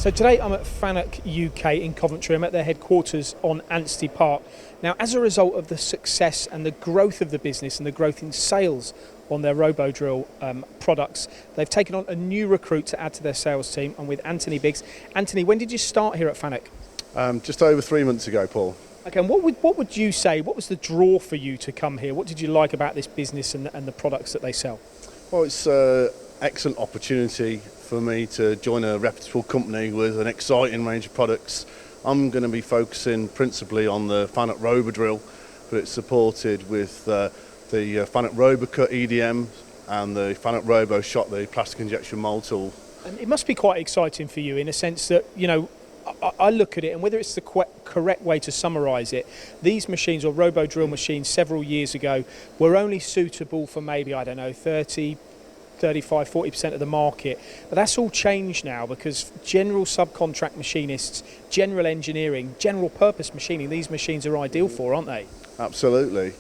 So today I'm at FANUC UK in Coventry. I'm at their headquarters on Anstey Park. Now, as a result of the success and the growth of the business and the growth in sales on their ROBODRILL products, they've taken on a new recruit to add to their sales team. I'm with Anthony Biggs. Anthony, when did you start here at FANUC? Just over 3 months ago, Paul. Okay, and what would you say, what was the draw for you to come here? What did you like about this business and the products that they sell? Well, it's an excellent opportunity for me to join a reputable company with an exciting range of products. I'm going to be focusing principally on the FANUC ROBODRILL, but it's supported with the FANUC RoboCut EDM and the FANUC RoboShot, the plastic injection mold tool. And it must be quite exciting for you in a sense that, you know, I look at it, and whether it's the correct way to summarise it, these machines or ROBODRILL machines several years ago were only suitable for maybe, I don't know, 35, 40% of the market. But that's all changed now because general subcontract machinists, general engineering, general purpose machining, these machines are ideal for, aren't they? Absolutely.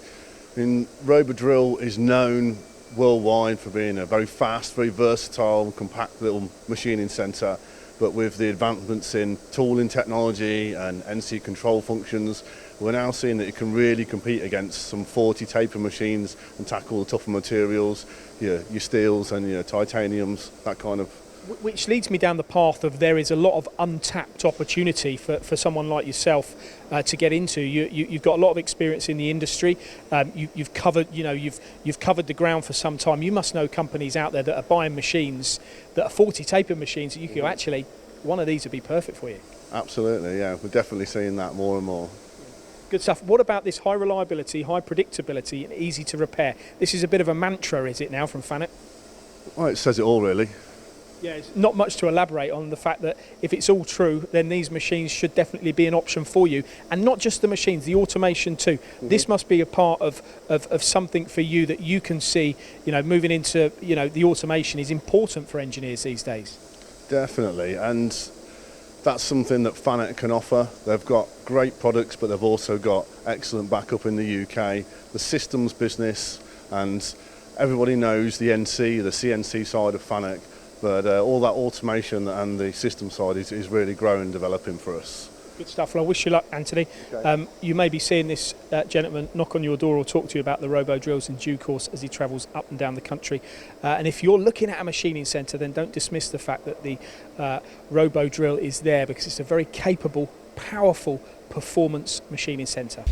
I mean, ROBODRILL is known worldwide for being a very fast, very versatile, compact little machining centre. But with the advancements in tooling technology and NC control functions, we're now seeing that it can really compete against some 40 taper machines and tackle the tougher materials, your steels and your titaniums, that kind of. Which leads me down the path of there is a lot of untapped opportunity for someone like yourself to get into. You've got a lot of experience in the industry. You've covered the ground for some time. You must know companies out there that are buying machines that are 40 taper machines that you go, actually, one of these would be perfect for you. Absolutely, yeah. We're definitely seeing that more and more. Good stuff. What about this high reliability, high predictability and easy to repair? This is a bit of a mantra, is it now, from FANUC? Well, it says it all, really. Yeah, it's not much to elaborate on the fact that if it's all true, then these machines should definitely be an option for you. And not just the machines, the automation too. Mm-hmm. This must be a part of something for you that you can see, moving into, the automation is important for engineers these days. Definitely, and that's something that FANUC can offer. They've got great products, but they've also got excellent backup in the UK. The systems business, and everybody knows the NC, the CNC side of FANUC. But all that automation and the system side is really growing and developing for us. Good stuff. Well, I wish you luck, Anthony. Okay. You may be seeing this gentleman knock on your door or talk to you about the ROBODRILLs in due course as he travels up and down the country. And if you're looking at a machining centre, then don't dismiss the fact that the ROBODRILL is there, because it's a very capable, powerful performance machining centre.